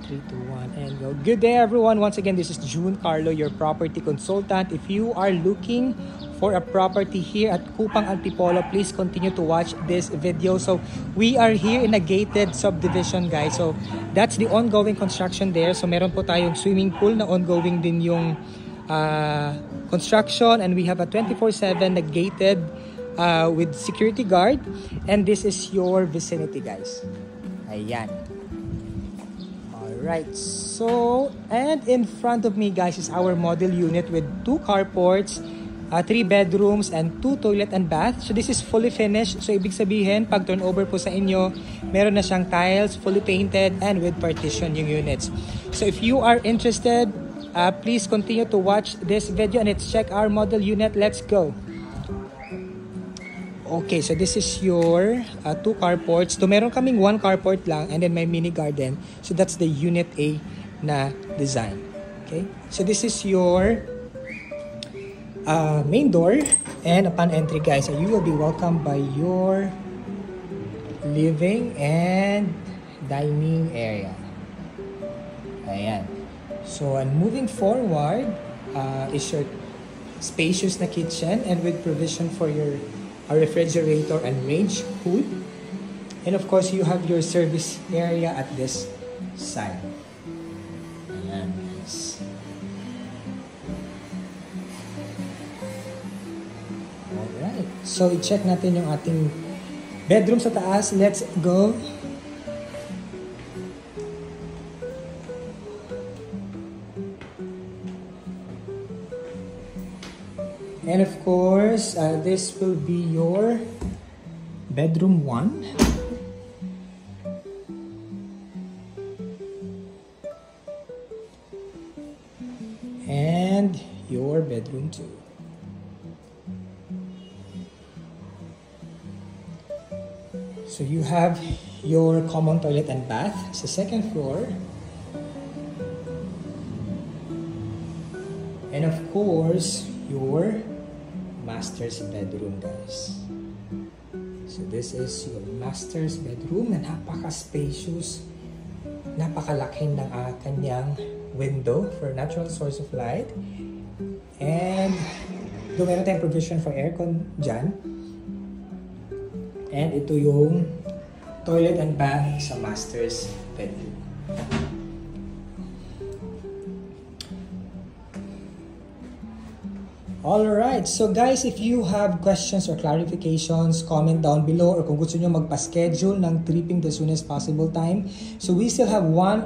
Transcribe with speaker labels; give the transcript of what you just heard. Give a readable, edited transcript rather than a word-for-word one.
Speaker 1: 3, 2, 1, and go. Good day, everyone. Once again, this is June Carlo, your property consultant. If you are looking for a property here at Kupang Antipolo, please continue to watch this video. So we are here in a gated subdivision, guys. So that's the ongoing construction there. So meron po tayong swimming pool na ongoing din yung construction, and we have a 24/7 na gated with security guard, and this is your vicinity, guys. Ayan. Alright, so and in front of me, guys, is our model unit with 2 carports, 3 bedrooms, and 2 toilet and bath. So this is fully finished. So ibig sabihin, pag turnover po sa inyo, meron na siyang tiles, fully painted, and with partition yung units. So if you are interested, please continue to watch this video and let's check our model unit. Let's go. Okay, so this is your 2 carports. So meron kaming 1 carport lang and then may mini garden. So that's the unit A na design. Okay, so this is your main door, and upon entry, guys, you will be welcomed by your living and dining area. Ayan. So and moving forward is your spacious na kitchen, and with provision for your refrigerator and range hood, and of course you have your service area at this side. Ayan, guys. Alright, so i-check natin yung ating bedroom sa taas. Let's go. And of course, this will be your bedroom 1. And your bedroom 2. So you have your common toilet and bath sa second floor. And of course, your master's bedroom, guys. So this is your master's bedroom na napaka-spacious, napakalaki ng kanyang window for natural source of light, and doon meron tayong provision for aircon dyan, and ito yung toilet and bath sa master's bedroom. Alright, so guys, if you have questions or clarifications, comment down below, or kung gusto nyo magpa-schedule ng tripping the soonest possible time. So we still have one